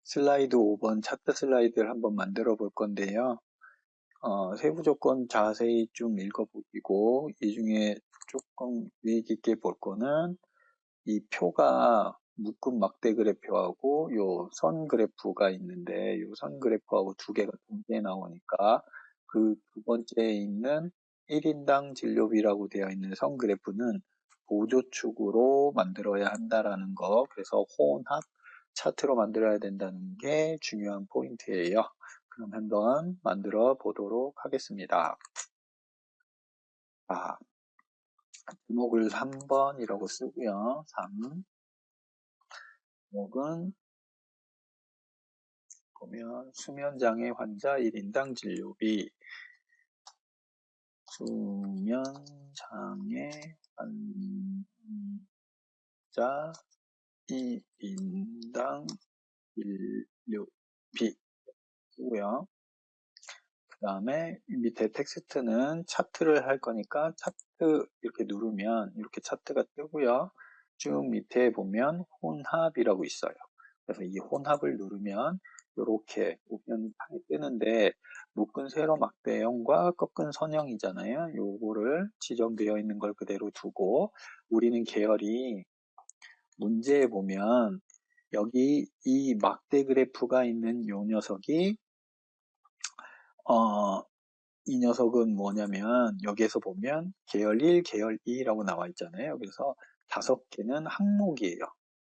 슬라이드 5번 차트 슬라이드를 한번 만들어 볼 건데요. 세부 조건 자세히 좀 읽어보시고, 이 중에 조금 유의 깊게 볼 거는 이 표가 묶음 막대 그래프하고 요 선 그래프가 있는데, 요 선 그래프하고 두 개가 동시에 나오니까 그 두 번째에 있는 1인당 진료비라고 되어 있는 선 그래프는 보조축으로 만들어야 한다라는 거, 그래서 혼합 차트로 만들어야 된다는 게 중요한 포인트예요. 그럼 한번 만들어 보도록 하겠습니다. 아, 제목을 3번이라고 쓰고요. 3. 제목은 보면 수면장애 환자 1인당 진료비, 수면장애 환자 1인당 진료비 고요. 그 다음에 밑에 텍스트는 차트를 할 거니까 차트 이렇게 누르면 이렇게 차트가 뜨고요. 쭉 밑에 보면 혼합이라고 있어요. 그래서 이 혼합을 누르면 이렇게 우편창이 뜨는데 묶은 세로 막대형과 꺾은 선형이잖아요. 요거를 지정되어 있는 걸 그대로 두고 우리는 계열이 문제에 보면 여기 이 막대 그래프가 있는 요 녀석이 어, 이 녀석은 뭐냐면 여기에서 보면 계열 1, 계열 2라고 나와 있잖아요. 그래서 5개는 항목이에요.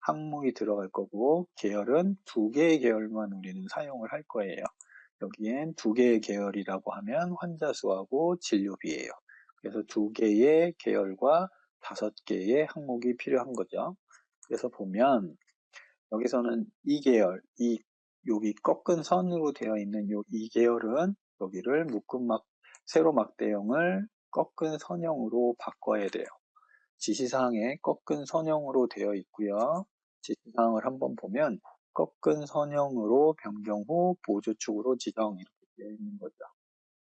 항목이 들어갈 거고 계열은 2개의 계열만 우리는 사용을 할 거예요. 여기엔 2개의 계열이라고 하면 환자 수하고 진료비예요. 그래서 2개의 계열과 5개의 항목이 필요한 거죠. 그래서 보면 여기서는 이 계열, 여기 꺾은 선으로 되어 있는 이 계열은 여기를 세로 막대형을 꺾은 선형으로 바꿔야 돼요. 지시사항에 꺾은 선형으로 되어 있고요. 지시사항을 한번 보면 꺾은 선형으로 변경 후 보조축으로 지정 이렇게 되어 있는 거죠.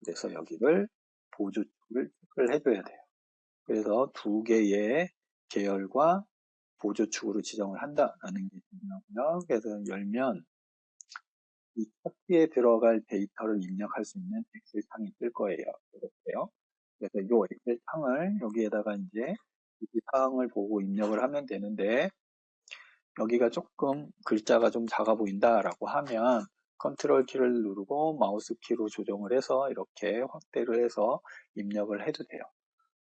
그래서 여기를 보조축을 체크를 해줘야 돼요. 그래서 2개의 계열과 보조축으로 지정을 한다라는 게 중요하고요. 그래서 열면 이 차트에 들어갈 데이터를 입력할 수 있는 엑셀 창이 뜰 거예요. 이렇게요. 그래서 이 엑셀 창을 여기에다가 이제 이 사항을 보고 입력을 하면 되는데 여기가 조금 글자가 좀 작아 보인다라고 하면 컨트롤 키를 누르고 마우스 키로 조정을 해서 이렇게 확대를 해서 입력을 해도 돼요.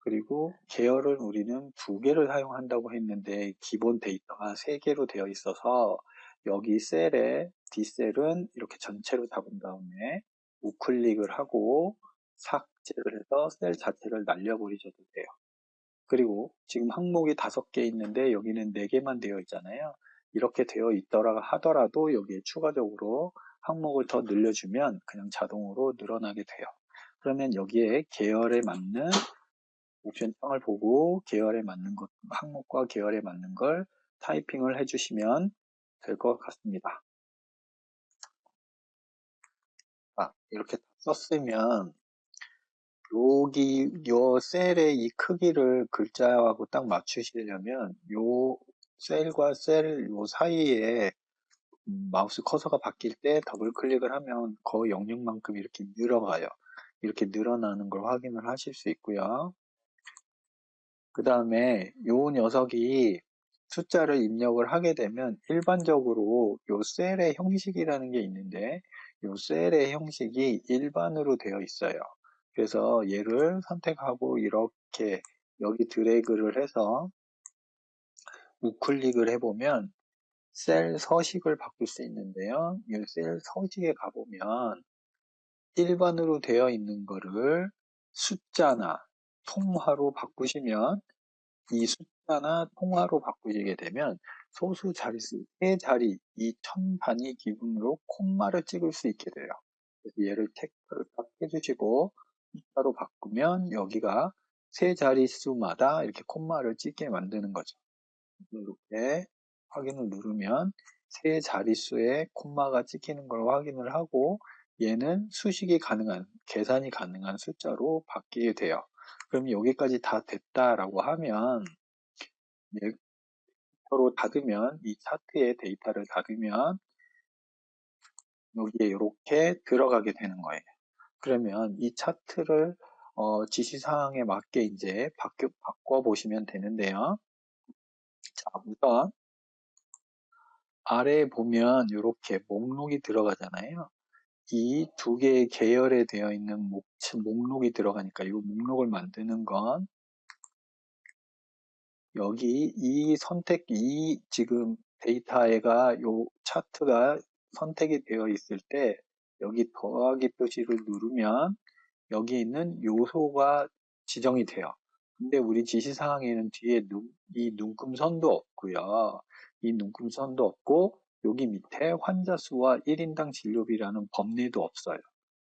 그리고 계열을 우리는 2개를 사용한다고 했는데 기본 데이터가 3개로 되어 있어서 여기 셀에 D셀은 이렇게 전체로 잡은 다음에 우클릭을 하고 삭제를 해서 셀 자체를 날려버리셔도 돼요. 그리고 지금 항목이 5개 있는데 여기는 4개만 되어 있잖아요. 이렇게 되어 있더라 하더라도 여기에 추가적으로 항목을 더 늘려주면 그냥 자동으로 늘어나게 돼요. 그러면 여기에 계열에 맞는 옵션 창을 보고 계열에 맞는 것, 항목과 계열에 맞는 걸 타이핑을 해주시면 될 것 같습니다. 이렇게 썼으면 요 셀의 이 크기를 글자하고 딱 맞추시려면 요 셀과 셀 요 사이에 마우스 커서가 바뀔 때 더블 클릭을 하면 거의 영역만큼 이렇게 늘어가요. 이렇게 늘어나는 걸 확인을 하실 수 있고요. 그 다음에 요 녀석이 숫자를 입력을 하게 되면 일반적으로 요 셀의 형식이라는 게 있는데 요 셀의 형식이 일반으로 되어 있어요. 그래서 얘를 선택하고 이렇게 여기 드래그를 해서 우클릭을 해보면 셀 서식을 바꿀 수 있는데요. 이 셀 서식에 가보면 일반으로 되어 있는 거를 숫자나 통화로 바꾸시면 이 숫자나 통화로 바꾸시게 되면 소수 자릿수 세 자리 이 천 단위 기준으로 콤마를 찍을 수 있게 돼요. 그래서 얘를 체크를 딱 해주시고 숫자로 바꾸면 여기가 세 자릿수마다 이렇게 콤마를 찍게 만드는 거죠. 이렇게 확인을 누르면 세 자릿수의 콤마가 찍히는 걸 확인을 하고 얘는 수식이 가능한, 계산이 가능한 숫자로 바뀌게 돼요. 그럼 여기까지 다 됐다라고 하면 데이터로 닫으면 이 차트의 데이터를 닫으면 여기에 이렇게 들어가게 되는 거예요. 그러면 이 차트를 지시사항에 맞게 이제 바꿔보시면 되는데요. 자, 우선 아래에 보면 이렇게 목록이 들어가잖아요. 이 두 개의 계열에 되어 있는 목록이 들어가니까 이 목록을 만드는 건 여기 이 지금 데이터가 요 차트가 선택이 되어 있을 때 여기 더하기 표시를 누르면 여기 있는 요소가 지정이 돼요. 근데 우리 지시사항에는 뒤에 이 눈금선도 없고요. 이 눈금선도 없고 여기 밑에 환자 수와 1인당 진료비라는 법례도 없어요.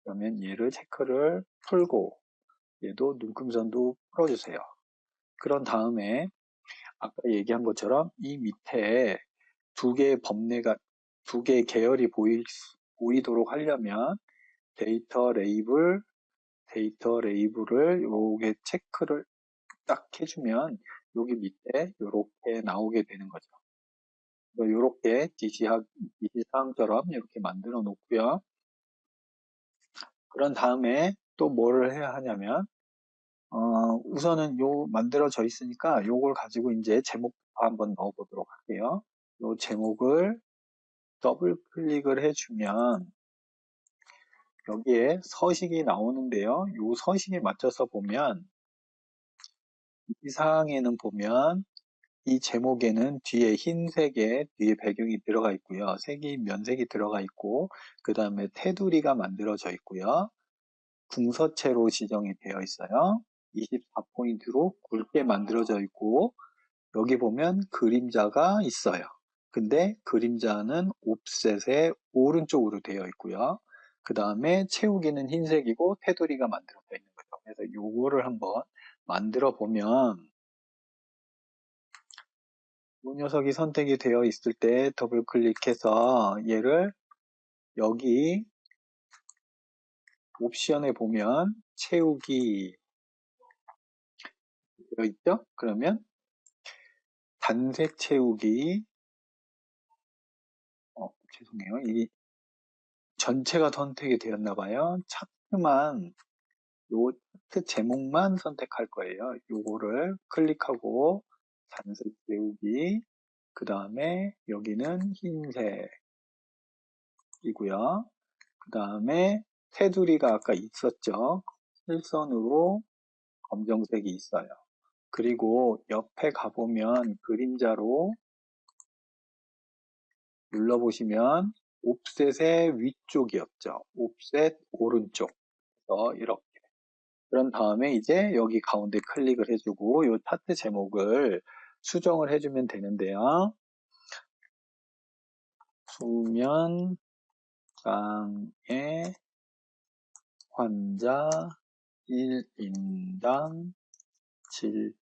그러면 얘를 체크를 풀고 얘도 눈금선도 풀어주세요. 그런 다음에 아까 얘기한 것처럼 이 밑에 두 개의 법례가 두 개의 계열이 보이도록 하려면 데이터 레이블을 요게 체크를 딱 해주면 여기 밑에 이렇게 나오게 되는 거죠. 이렇게 지시사항처럼 이렇게 만들어 놓고요. 그런 다음에 또 뭐를 해야 하냐면 우선은 요 만들어져 있으니까 요걸 가지고 이제 제목 한번 넣어 보도록 할게요. 요 제목을 더블 클릭을 해주면 여기에 서식이 나오는데요. 요 서식에 맞춰서 보면 이 사항에는 보면 이 제목에는 뒤에 흰색의 뒤에 배경이 들어가 있고요. 면색이 들어가 있고 그 다음에 테두리가 만들어져 있고요. 궁서체로 지정이 되어 있어요. 24포인트로 굵게 만들어져 있고 여기 보면 그림자가 있어요. 근데 그림자는 옵셋의 오른쪽으로 되어 있고요. 그 다음에 채우기는 흰색이고 테두리가 만들어져 있는 거죠. 그래서 요거를 한번 만들어 보면 이 녀석이 선택이 되어 있을 때 더블 클릭해서 얘를 여기 옵션에 보면 채우기 되어 있죠? 그러면 단색 채우기 죄송해요. 이 전체가 선택이 되었나 봐요. 차트만 요 차트 제목만 선택할 거예요. 요거를 클릭하고 단색 채우기 그 다음에 여기는 흰색이고요. 그 다음에 테두리가 아까 있었죠. 실선으로 검정색이 있어요. 그리고 옆에 가보면 그림자로 눌러보시면 옵셋의 위쪽이었죠. 옵셋 오른쪽. 이렇게. 그런 다음에 이제 여기 가운데 클릭을 해주고 이 차트 제목을 수정을 해주면 되는데요. 수면 장애 환자 1인당 진료비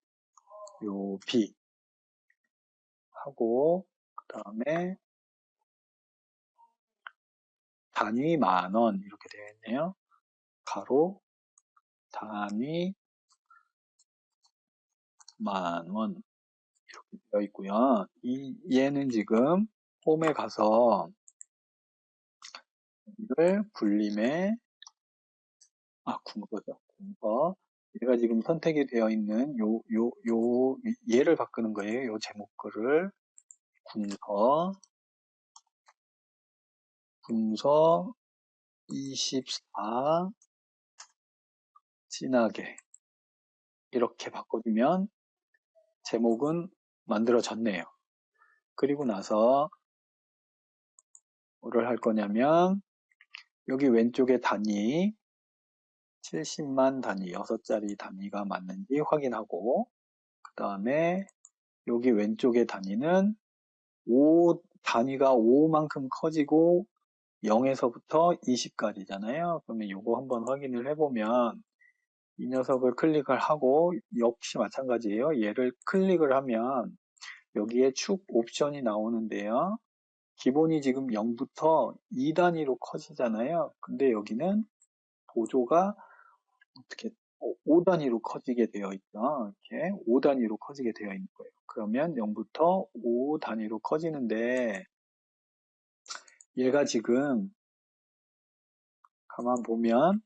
하고 그 다음에 단위 10,000원 이렇게 되어 있네요. 가로 단위 10,000원 이렇게 되어 있고요. 얘는 지금 홈에 가서 이걸 궁서죠. 궁서. 얘가 지금 선택이 되어 있는 얘를 바꾸는 거예요. 요 제목글을 궁서 24 진하게 이렇게 바꿔주면 제목은 만들어졌네요. 그리고 나서 뭐를 할 거냐면 여기 왼쪽에 단위 70만 단위 6자리 단위가 맞는지 확인하고 그 다음에 여기 왼쪽의 단위는 단위가 5만큼 커지고 0에서부터 20까지잖아요. 그러면 이거 한번 확인을 해보면 이 녀석을 클릭을 하고 역시 마찬가지예요. 얘를 클릭을 하면 여기에 축 옵션이 나오는데요. 기본이 지금 0부터 2단위로 커지잖아요. 근데 여기는 보조가 어떻게 5단위로 커지게 되어 있죠. 이렇게 5단위로 커지게 되어 있는 거예요. 그러면 0부터 5단위로 커지는데 얘가 지금 가만 보면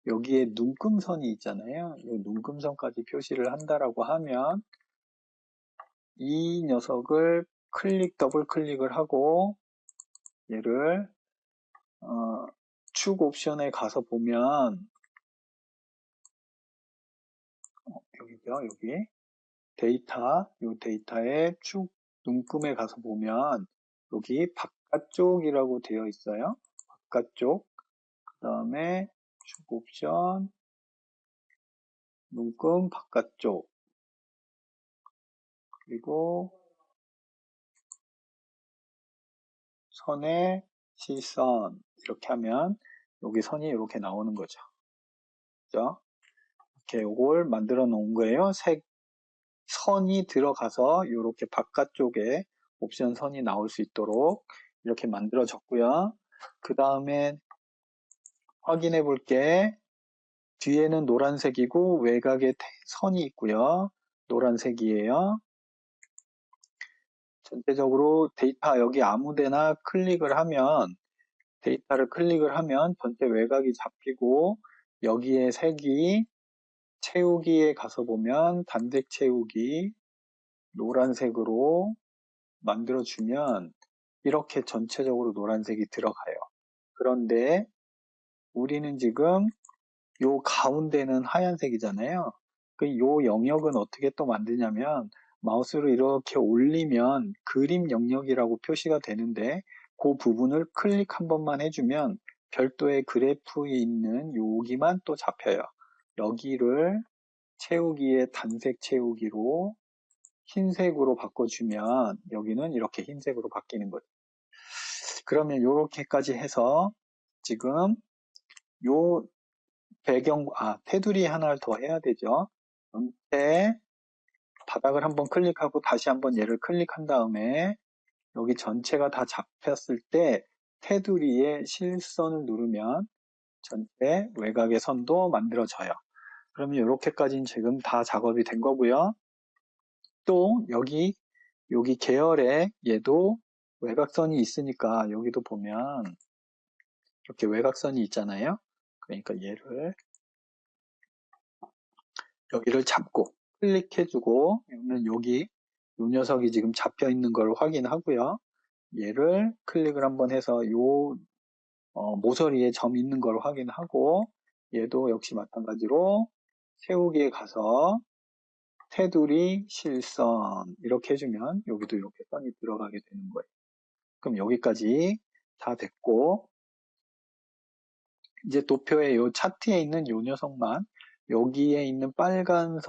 여기에 눈금선이 있잖아요. 이 눈금선까지 표시를 한다라고 하면 이 녀석을 더블 클릭을 하고 얘를 축 옵션에 가서 보면 여기죠. 여기 이 데이터의 축 눈금에 가서 보면 여기 바깥쪽이라고 되어 있어요. 바깥쪽. 그 다음에 축 옵션 눈금 바깥쪽 그리고 선의 시선 이렇게 하면 여기 선이 이렇게 나오는 거죠. 그죠? 이렇게 요걸 만들어 놓은 거예요. 선이 들어가서 이렇게 바깥쪽에 옵션 선이 나올 수 있도록 이렇게 만들어졌고요. 그 다음에 확인해 볼게. 뒤에는 노란색이고 외곽에 선이 있고요. 노란색이에요. 전체적으로 데이터 여기 아무데나 데이터를 클릭을 하면 전체 외곽이 잡히고 여기에 색이 채우기에 가서 보면 단색 채우기 노란색으로 만들어주면 이렇게 전체적으로 노란색이 들어가요. 그런데 우리는 지금 요 가운데는 하얀색이잖아요. 요 영역은 어떻게 또 만드냐면 마우스로 이렇게 올리면 그림 영역이라고 표시가 되는데 그 부분을 클릭 한 번만 해주면 별도의 그래프에 있는 여기만 또 잡혀요. 여기를 채우기에 단색 채우기로 흰색으로 바꿔주면 여기는 이렇게 흰색으로 바뀌는 거죠. 그러면 이렇게까지 해서 지금 요 테두리 하나를 더 해야 되죠. 전체 바닥을 한번 클릭하고 다시 한번 얘를 클릭한 다음에 여기 전체가 다 잡혔을 때 테두리에 실선을 누르면 전체 외곽의 선도 만들어져요. 그러면 이렇게까지는 지금 다 작업이 된 거고요. 또 여기 계열에 얘도 외곽선이 있으니까 여기도 보면 이렇게 외곽선이 있잖아요. 그러니까 여기를 잡고 클릭해주고 여기 요 녀석이 지금 잡혀 있는 걸 확인하고요. 얘를 클릭을 한번 해서 모서리에 점 있는 걸 확인하고 얘도 역시 마찬가지로 세우기에 가서 테두리 실선 이렇게 해주면 여기도 이렇게 선이 들어가게 되는 거예요. 그럼 여기까지 다 됐고 이제 도표의 요 차트에 있는 요 녀석만 여기에 있는 빨간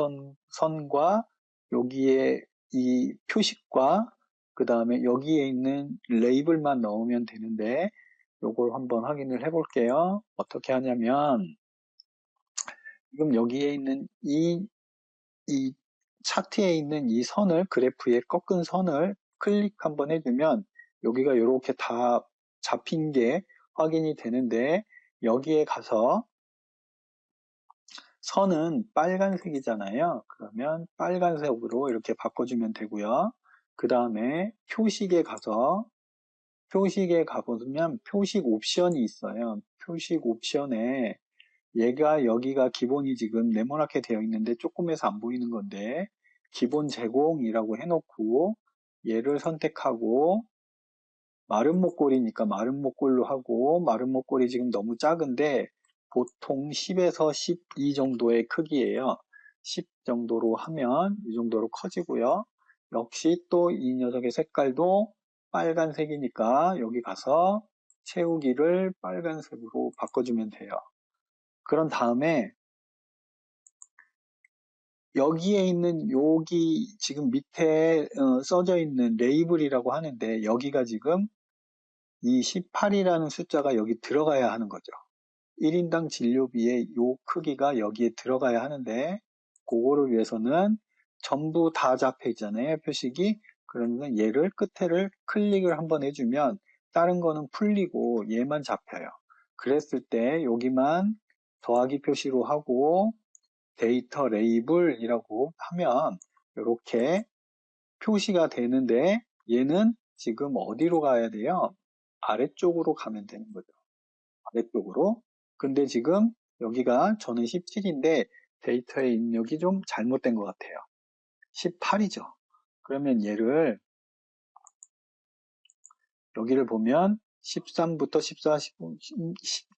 선과 여기에 이 표식과 그 다음에 여기에 있는 레이블만 넣으면 되는데 요걸 한번 확인을 해 볼게요. 어떻게 하냐면 지금 여기에 있는 이 차트에 있는 이 그래프에 꺾은 선을 클릭 한번 해주면 여기가 이렇게 다 잡힌 게 확인이 되는데 여기에 가서 선은 빨간색이잖아요. 그러면 빨간색으로 이렇게 바꿔주면 되고요. 그 다음에 표식에 가보면 표식 옵션이 있어요. 표식 옵션에 여기가 기본이 지금 네모나게 되어 있는데 조금해서 안 보이는 건데 기본 제공이라고 해놓고 얘를 선택하고 마른 목골이니까 마른 목골로 하고 마른 목골이 지금 너무 작은데 보통 10에서 12 정도의 크기예요. 10 정도로 하면 이 정도로 커지고요. 역시 또 이 녀석의 색깔도 빨간색이니까 여기 가서 채우기를 빨간색으로 바꿔주면 돼요. 그런 다음에 여기에 있는 여기 지금 밑에 써져 있는 레이블이라고 하는데 여기가 지금 이 18이라는 숫자가 여기 들어가야 하는 거죠. 1인당 진료비의 요 크기가 여기에 들어가야 하는데 그거를 위해서는 전부 다 잡혀 있잖아요. 표식이. 그러면 얘를 끝에를 클릭을 한번 해주면 다른 거는 풀리고 얘만 잡혀요. 그랬을 때 여기만 더하기 표시로 하고 데이터 레이블이라고 하면 이렇게 표시가 되는데 얘는 지금 어디로 가야 돼요? 아래쪽으로 가면 되는 거죠. 아래쪽으로. 근데 지금 여기가 저는 17인데 데이터의 입력이 좀 잘못된 것 같아요. 18이죠. 그러면 얘를 여기를 보면 13부터 14,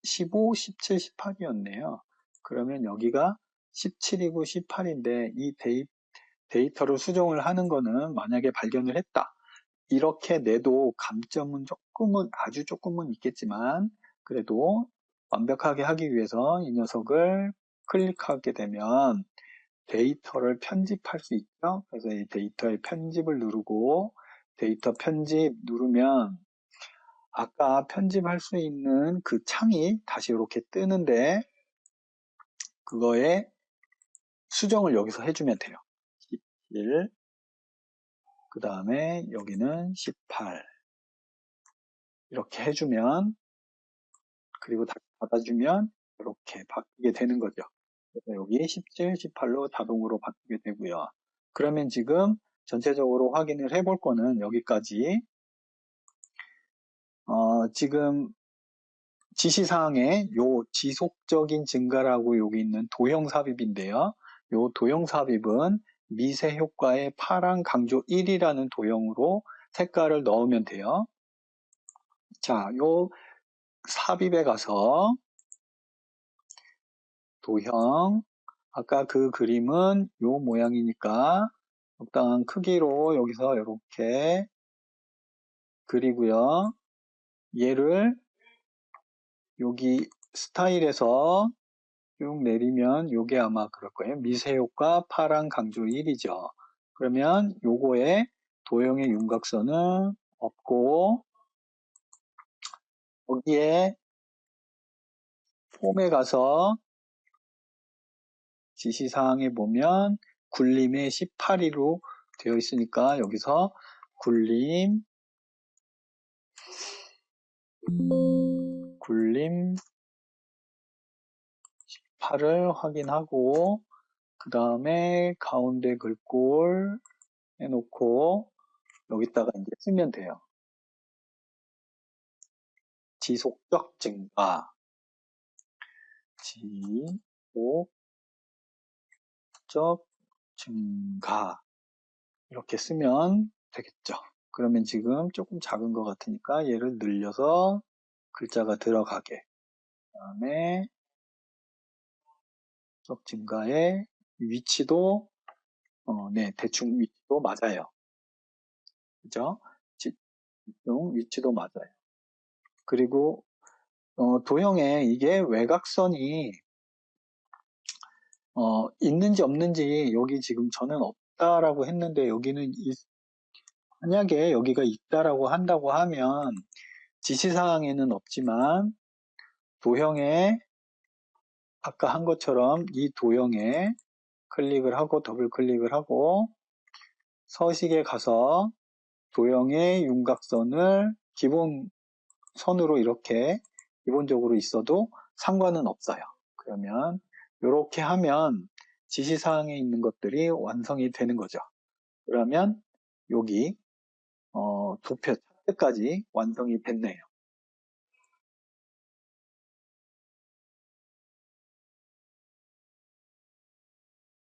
15, 17, 18이었네요. 그러면 여기가 17이고 18인데 이 데이터를 수정을 하는 거는 만약에 발견을 했다. 이렇게 내도 감점은 조금은, 아주 조금은 있겠지만 그래도 완벽하게 하기 위해서 이 녀석을 클릭하게 되면 데이터를 편집할 수 있죠. 그래서 이 데이터의 편집을 누르고 데이터 편집 누르면 아까 편집할 수 있는 그 창이 다시 이렇게 뜨는데 그거에 수정을 여기서 해주면 돼요. 11, 그 다음에 여기는 18 이렇게 해주면 그리고 다시 닫아주면 이렇게 바뀌게 되는 거죠. 그래서 여기 17, 18로 자동으로 바뀌게 되고요. 그러면 지금 전체적으로 확인을 해볼 거는 여기까지 지금 지시사항에 요 지속적인 증가라고 여기 있는 도형 삽입인데요. 요 도형 삽입은 미세 효과의 파랑 강조 1이라는 도형으로 색깔을 넣으면 돼요. 자, 요 삽입에 가서 도형, 아까 그 그림은 요 모양이니까 적당한 크기로 여기서 이렇게 그리고요. 얘를 여기 스타일에서 쭉 내리면 요게 아마 그럴 거예요. 미세효과 파랑 강조 1이죠. 그러면 요거에 도형의 윤곽선은 없고 여기에 폼에 가서 지시사항에 보면 굴림의 18이로 되어 있으니까 여기서 굴림 18을 확인하고 그 다음에 가운데 글꼴 해놓고 여기다가 이제 쓰면 돼요. 지속적 증가, 지속적 증가 이렇게 쓰면 되겠죠. 그러면 지금 조금 작은 것 같으니까 얘를 늘려서 글자가 들어가게. 그 다음에 지속 증가의 위치도 네, 대충 위치도 맞아요. 그죠? 대충 위치도 맞아요. 그리고 도형에 이게 외곽선이 있는지 없는지 여기 지금 저는 없다라고 했는데 여기는 만약에 여기가 있다라고 한다고 하면 지시사항에는 없지만 도형에 아까 한 것처럼 이 도형에 클릭을 하고 더블 클릭을 하고 서식에 가서 도형의 윤곽선을 기본 선으로 이렇게 기본적으로 있어도 상관은 없어요. 그러면 이렇게 하면 지시사항에 있는 것들이 완성이 되는 거죠. 그러면 여기 도표 차트까지 완성이 됐네요.